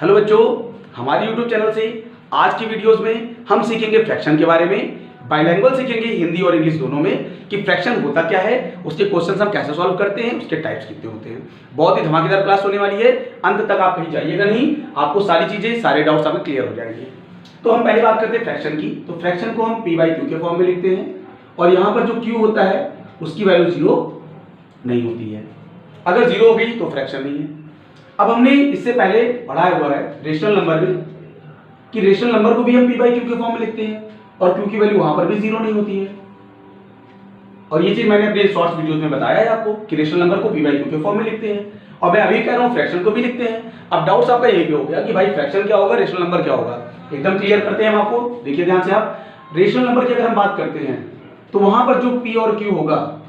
Hello बच्चों, हमारे YouTube channel से आज की वीडियोस में हम सीखेंगे फ्रैक्शन के बारे में। बाइलैंग्वेज सीखेंगे हिंदी और इंग्लिश दोनों में कि फ्रैक्शन होता क्या है, उसके क्वेश्चंस हम कैसे सॉल्व करते हैं, उसके टाइप्स कितने होते हैं। बहुत ही धमाकेदार क्लास होने वाली है, अंत तक आप कहीं जाइएगा नहीं, आपको सारी चीजें सारे डाउट्स आपके क्लियर हो जाएंगे। तो हम पहले बात करते हैं फ्रैक्शन की। तो फ्रैक्शन को हम P/Q के फॉर्म में लिखते हैं और यहाँ पर जो Q होता है उसकी वैल्यू 0 नहीं होती है। अगर 0 हो गई तो फ्रैक्शन नहीं है। अब हमने इससे पहले पढ़ाया हुआ है रेशनल नंबर में कि रेशनल नंबर को भी हम P/Q के फॉर्म में लिखते हैं और Q की वैल्यू वहां पर भी 0 नहीं होती है। और ये चीज मैंने अपने शॉर्ट्स वीडियोस में बताया है आपको कि रेशनल नंबर को P/Q के फॉर्म में लिखते हैं और मैं अभी कह रहा हूँ फ्रैक्शन को भी लिखते हैं। अब डाउट्स आपका यही पे हो गया कि भाई फ्रैक्शन क्या होगा, रेशनल नंबर क्या होगा। एकदम क्लियर करते हैं हम आपको, देखिए ध्यान से आप। रेशनल नंबर की अगर हम बात करते हैं तो वहां पर जो P और Q होगा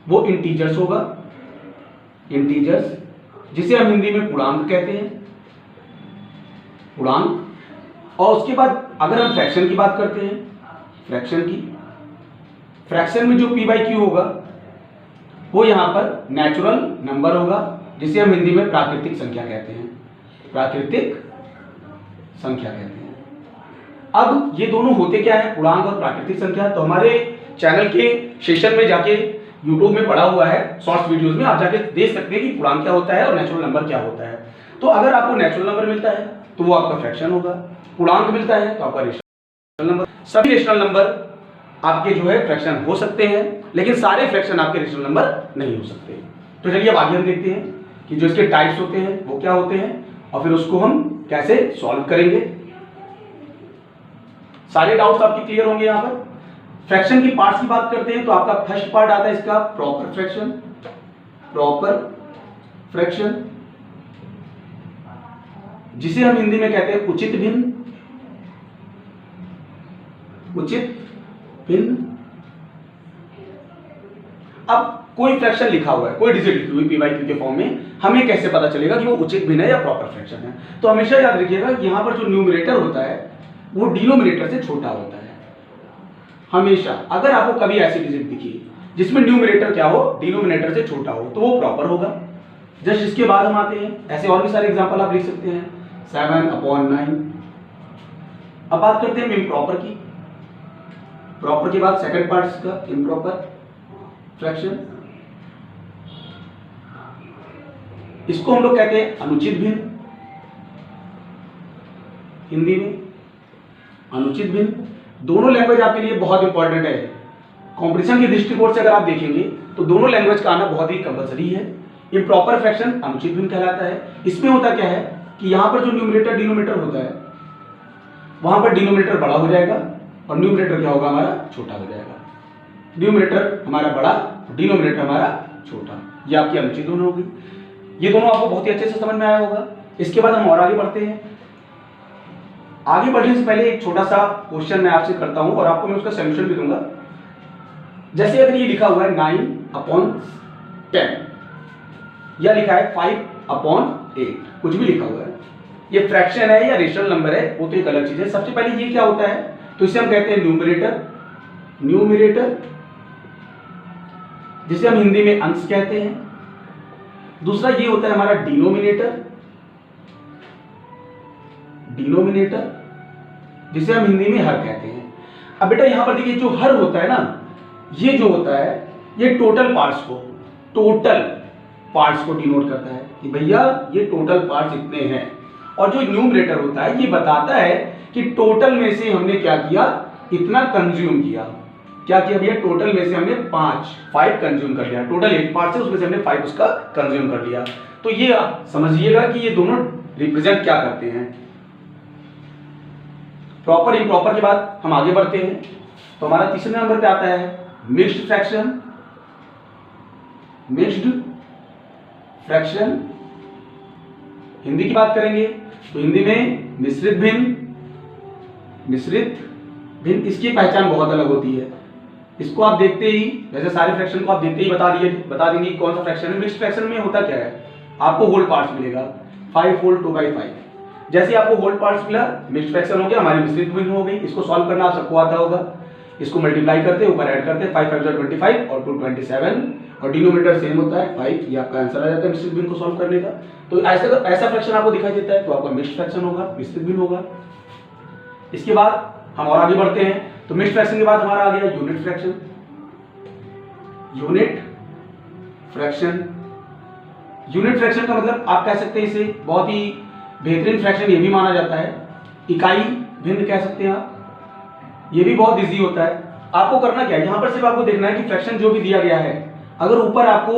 वो इंटीजर्स होगा, इंटीजर्स, जिसे हम हिंदी में पूर्णांक कहते हैं, पूर्णांक। और उसके बाद अगर हम फ्रैक्शन की बात करते हैं, फ्रैक्शन की, फ्रैक्शन में जो P/Q होगा वो यहां पर नेचुरल नंबर होगा, जिसे हम हिंदी में प्राकृतिक संख्या कहते हैं, प्राकृतिक संख्या कहते हैं। अब ये दोनों होते क्या है, पूर्णांक और प्राकृतिक संख्या। तो हमारे चैनल के सेशन में जाके YouTube में पढ़ा हुआ है, शॉर्ट्स वीडियोस में आप जाके देख सकते हैं कि पूर्णांक क्या होता है और नेचुरल नंबर क्या होता है। तो अगर आपको नेचुरल नंबर मिलता है तो वो आपका फ्रैक्शन होगा, पूर्णांक मिलता है तो आपका रेशनल नंबर। सभी रेशनल नंबर आपके जो है फ्रैक्शन हो सकते हैं, लेकिन सारे फ्रैक्शन आपके रेशनल नंबर नहीं हो सकते। तो चलिए अब आगे हम देखते हैं कि जो इसके टाइप्स होते हैं वो क्या होते हैं और फिर उसको हम कैसे सॉल्व करेंगे। सारे डाउट्स आपके क्लियर होंगे। यहाँ पर फ्रैक्शन की पार्ट्स की बात करते हैं तो आपका फर्स्ट पार्ट आता है इसका प्रॉपर फ्रैक्शन, प्रॉपर फ्रैक्शन, जिसे हम हिंदी में कहते हैं उचित भिन्न, उचित भिन्न। अब कोई फ्रैक्शन लिखा हुआ है, कोई डिजिट लिखी हुई P/Q के फॉर्म में, हमें कैसे पता चलेगा कि वो उचित भिन्न है या प्रॉपर फ्रैक्शन है। तो हमेशा याद रखिएगा यहां पर जो न्यूमरेटर होता है वो डिनोमिनेटर से छोटा होता है। हमेशा अगर आपको कभी ऐसी डिजिट दिखी जिसमें न्यूमरेटर क्या हो, डिनोमिनेटर से छोटा हो, तो वो प्रॉपर होगा। जस्ट इसके बाद हम आते हैं, ऐसे और भी सारे एग्जांपल आप लिख सकते हैं, 7/9। अब बात करते हैं इम्प्रॉपर की। प्रॉपर के बाद सेकंड पार्ट का इम्प्रॉपर फ्रैक्शन, इसको हम लोग कहते हैं अनुचित भिन्न, हिंदी में अनुचित भिन्न। दोनों लैंग्वेज आपके लिए बहुत इंपॉर्टेंट है। कंपटीशन के दृष्टिकोण से अगर आप देखेंगे तो दोनों लैंग्वेज का आना बहुत ही कंपलसरी है। इम्प्रॉपर फ्रैक्शन अनुचित भिन्न कहलाता है। इसमें होता क्या है कि यहाँ पर जो न्यूमरेटर डिनोमिनेटर होता है वहां पर डिनोमिनेटर बड़ा हो जाएगा और न्यूमरेटर क्या होगा, हमारा छोटा हो जाएगा। न्यूमरेटर हमारा बड़ा, डिनोमिनेटर हमारा छोटा। ये आपकी अनुचित दोनों होगी। ये दोनों आपको बहुत ही अच्छे से समझ में आया होगा। इसके बाद हम और आगे बढ़ते हैं। आगे बढ़ने से पहले एक छोटा सा क्वेश्चन मैं आपसे करता हूं और आपको मैं उसका सॉल्यूशन भी दूंगा। जैसे अगर ये लिखा हुआ है 9/10 या लिखा है 5/8, कुछ भी लिखा हुआ है, ये फ्रैक्शन है या रेशनल नंबर है वो तो एक अलग चीज है। सबसे पहले ये क्या होता है, तो इसे हम कहते हैं न्यूमरेटर, न्यूमरेटर, जिसे हम हिंदी में अंश कहते हैं। दूसरा ये होता है हमारा डिनोमिनेटर, डिनोमिनेटर, जिसे हम हिंदी में हर कहते हैं। अब बेटा यहां पर देखिए जो हर होता है ना, ये जो होता है ये टोटल पार्ट्स को डिनोट करता है कि भैया ये टोटल पार्ट्स इतने हैं। और जो न्यूमरेटर होता है ये बताता है कि टोटल में से हमने क्या किया, इतना कंज्यूम किया। क्या किया भैया, टोटल में से हमने 5 कंज्यूम कर लिया। टोटल 8 पार्ट्स है, उसमें से हमने 5 उसका कंज्यूम कर लिया। तो ये आप समझिएगा कि ये दोनों रिप्रेजेंट क्या करते हैं। प्रॉपर इम्प्रॉपर के बाद हम आगे बढ़ते हैं तो हमारा तीसरे नंबर पे आता है mixed fraction, mixed fraction. Hindi की बात करेंगे तो हिंदी में मिश्रित भिन्न, मिश्रित भिन्न। इसकी पहचान बहुत अलग होती है। इसको आप देखते ही, वैसे सारे फ्रैक्शन को आप देखते ही बता देंगे कौन सा फ्रैक्शन है। मिक्स्ड फ्रैक्शन में होता क्या है, आपको होल पार्ट्स मिलेगा, 5 होल 2/5। जैसे आपको होल पार्ट्स मिला, मिक्स्ड फ्रैक्शन हो गया, हमारी मिश्रित भिन्न हो गई। इसको सॉल्व करना आप सबको आता होगा। इसको मल्टीप्लाई करते हैं, ऊपर ऐड करते हैं, 5 5 25 और 2 27 और डिनोमिनेटर सेम होता है 5। ये आपका आंसर आ जाता है मिश्रित भिन्न को सॉल्व करने का। तो ऐसा फ्रैक्शन आपको दिखाई देता है तो आपका मिक्स्ड फ्रैक्शन होगा, मिश्रित भिन्न होगा। इसके बाद हम और आगे बढ़ते हैं। तो मिक्स्ड फ्रैक्शन के बाद हमारा आ गया unit fraction. Unit fraction, unit fraction का मतलब आप कह सकते हैं इसे बहुत ही बेहतरीन फ्रैक्शन ये भी माना जाता है, इकाई भिन्न कह सकते हैं आप। ये भी बहुत इजी होता है। आपको करना क्या है, यहाँ पर सिर्फ आपको देखना है कि फ्रैक्शन जो भी दिया गया है, अगर ऊपर आपको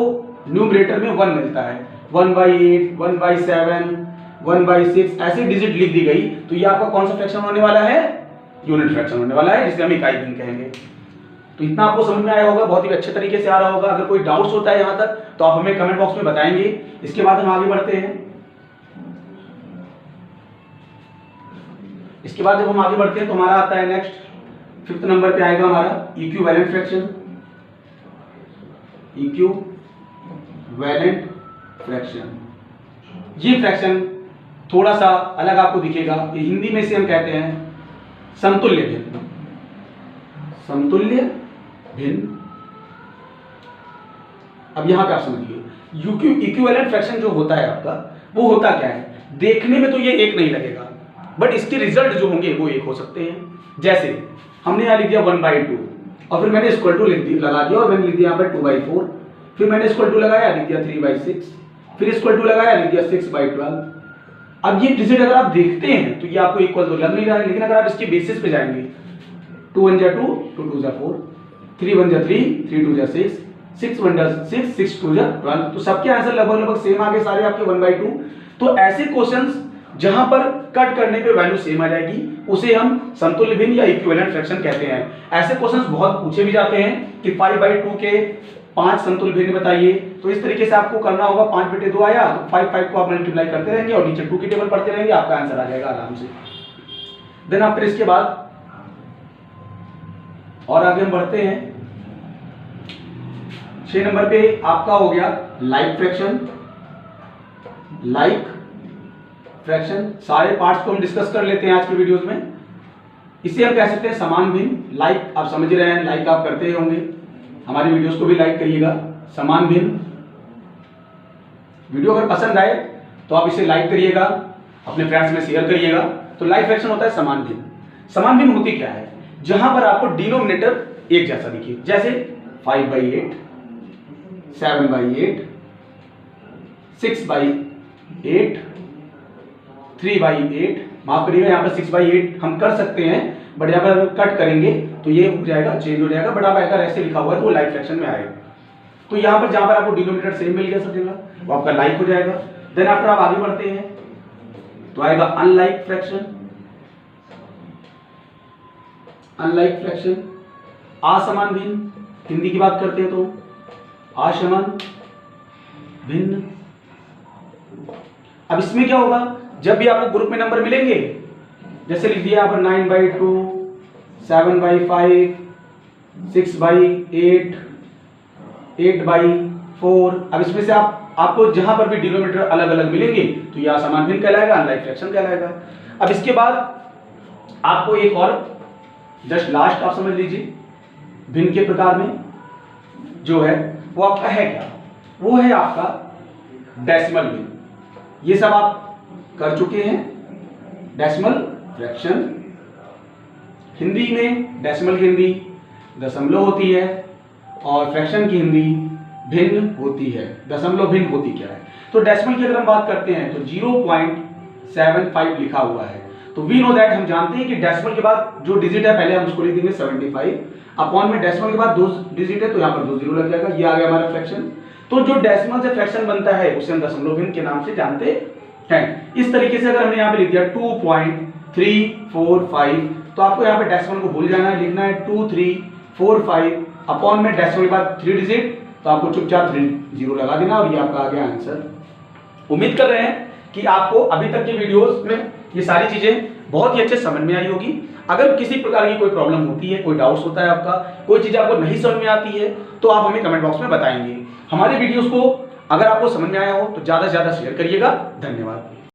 न्यूमरेटर में 1 मिलता है, 1/8, 1/7, 1/6 ऐसी डिजिट लिख दी गई, तो ये आपका कौन सा फ्रैक्शन होने वाला है, यूनिट फ्रैक्शन होने वाला है, जिसे हम इकाई भिन्न कहेंगे। तो इतना आपको समझ में आया होगा, बहुत ही अच्छे तरीके से आ रहा होगा। अगर कोई डाउट्स होता है यहाँ तक तो आप हमें कमेंट बॉक्स में बताएंगे। इसके बाद हम आगे बढ़ते हैं। इसके बाद जब हम आगे बढ़ते हैं तो हमारा आता है नेक्स्ट 5th नंबर पे आएगा हमारा इक्विवेलेंट फ्रैक्शन। इक्विवेलेंट फ्रैक्शन, ये फ्रैक्शन थोड़ा सा अलग आपको दिखेगा। ये हिंदी में से हम कहते हैं समतुल्य भिन्न। समतुल्य भिन्न। अब यहां पे आप समझिए इक्विवेलेंट फ्रैक्शन जो होता है आपका, वो होता क्या है, देखने में तो ये एक नहीं लगेगा, बट इसके रिजल्ट जो होंगे वो एक हो सकते हैं। जैसे हमने यहां लिख दिया 1/2 और फिर मैंने इक्वल टू लगा दिया और मैंने लिख दिया यहाँ पर 2/4, फिर मैंने इक्वल टू लगाया, लिख दिया 3/6, फिर इक्वल टू लगाया, लिख दिया 6/12। अब ये डिजिट अगर आप देखते हैं तो ये आपको इक्वल तो लग नहीं रहा है, लेकिन अगर आप इसके बेसिस पे जाएंगे 2 1 2 2 2 4, 3 1 3 3 2 6, 6 1 6 6 2 12, तो सबके आंसर लगभग सेम आ गए सारे आपके 1/2। तो ऐसे क्वेश्चंस जहां पर कट करने पे वैल्यू सेम आ जाएगी उसे हम समतुल्य भिन्न या इक्विवेलेंट फ्रैक्शन कहते हैं। ऐसे क्वेश्चंस बहुत पूछे भी जाते हैं कि 5/2 के 5 समतुल्य भिन्न बताइए। तो इस तरीके से आपको करना होगा, 5/2 आया तो 5 को आप मल्टीप्लाई करते रहेंगे और नीचे 2 की टेबल पढ़ते रहेंगे, आपका आंसर आ जाएगा आराम से। देन आफ्टर इसके बाद और आगे हम बढ़ते हैं। 6 नंबर पे आपका हो गया लाइक फ्रैक्शन। लाइक फ्रैक्शन, सारे पार्ट्स को हम डिस्कस कर लेते हैं आज के वीडियोस में। इसे हम कह सकते हैं समान भिन्न। लाइक आप समझ रहे हैं, लाइक आप करते ही होंगे, हमारी वीडियोस को भी लाइक करिएगा। समान भिन्न, वीडियो अगर पसंद आए तो आप इसे लाइक करिएगा, अपने फ्रेंड्स में शेयर करिएगा। तो लाइक फ्रैक्शन होता है समान भिन्न। समान भिन्न होती क्या है, जहां पर आपको डिनोमिनेटर एक जैसा दिखे, जैसे 5/8, 7/8, 6/8, 3/8, माफ करिएगा यहाँ पर 6/8 हम कर सकते हैं, बट यहाँ पर कट करेंगे तो ये हो जाएगा, चेंज हो जाएगा, बट आप अगर ऐसे लिखा हुआ है तो वो लाइक फ्रैक्शन में आएगा। तो यहाँ पर जहां पर आपको डिनोमिनेटर सेम मिल गया सब जगह, वो आपका लाइक हो जाएगा। देन आफ्टर आप आगे बढ़ते हैं तो आएगा अनलाइक फ्रैक्शन। अनलाइक फ्रैक्शन, असमान भिन्न, हिंदी की बात करते हैं तो असमान भिन्न। अब इसमें क्या होगा, जब भी आपको ग्रुप में नंबर मिलेंगे, जैसे लिख दिया यहाँ पर 9/2, 7/5, 6/8, 8/4। अब इसमें से आपको जहां पर भी डिनोमिनेटर अलग अलग मिलेंगे तो यह असमान भिन्न कहलाएगा, अनलाइक फ्रैक्शन कहलाएगा। अब इसके बाद आपको एक और जस्ट लास्ट आप समझ लीजिए, भिन्न के प्रकार में जो है वो आपका है क्या, वो है आपका डेसिमल भिन्न। ये सब आप कर चुके हैं। डेसिमल फ्रैक्शन, हिंदी में डेसिमल की हिंदी दशमलव होती है और फ्रैक्शन की हिंदी भिन्न होती है। दशमलव भिन्न होती क्या है, तो डेसिमल की अगर हम बात करते हैं तो 0.75 लिखा हुआ है। तो वी नो दैट, हम जानते हैं कि डेसिमल के बाद जो डिजिट है पहले हम उसको लिख देंगे 75, अपॉन में डेसिमल के बाद 2 डिजिट है तो यहाँ पर 2 जीरो लग जाएगा। ये आ गया हमारा फ्रैक्शन। तो जो डेसिमल से फ्रैक्शन बनता है उसे हम दशमलव भिन्न के नाम से जानते हैं। इस तरीके से अगर हमने यहाँ पे लिख दिया 2.345, तो आपको यहाँ पे डेसिमल को भूल जाना है, लिखना है 2345, अपॉन में डेसिमल के बाद 3 डिजिट, तो आपको चुपचाप 3 जीरो लगा देना और ये आपका आ गया आंसर। उम्मीद कर रहे हैं कि आपको अभी तक के वीडियोस में ये सारी चीजें बहुत ही अच्छे समझ में आई होगी। अगर किसी प्रकार की कोई प्रॉब्लम होती है, कोई डाउट्स होता है आपका, कोई चीज आपको नहीं समझ में आती है, तो आप हमें कमेंट बॉक्स में बताएंगे। हमारे वीडियोस को अगर आपको समझ में आया हो तो ज्यादा से ज्यादा शेयर करिएगा। धन्यवाद।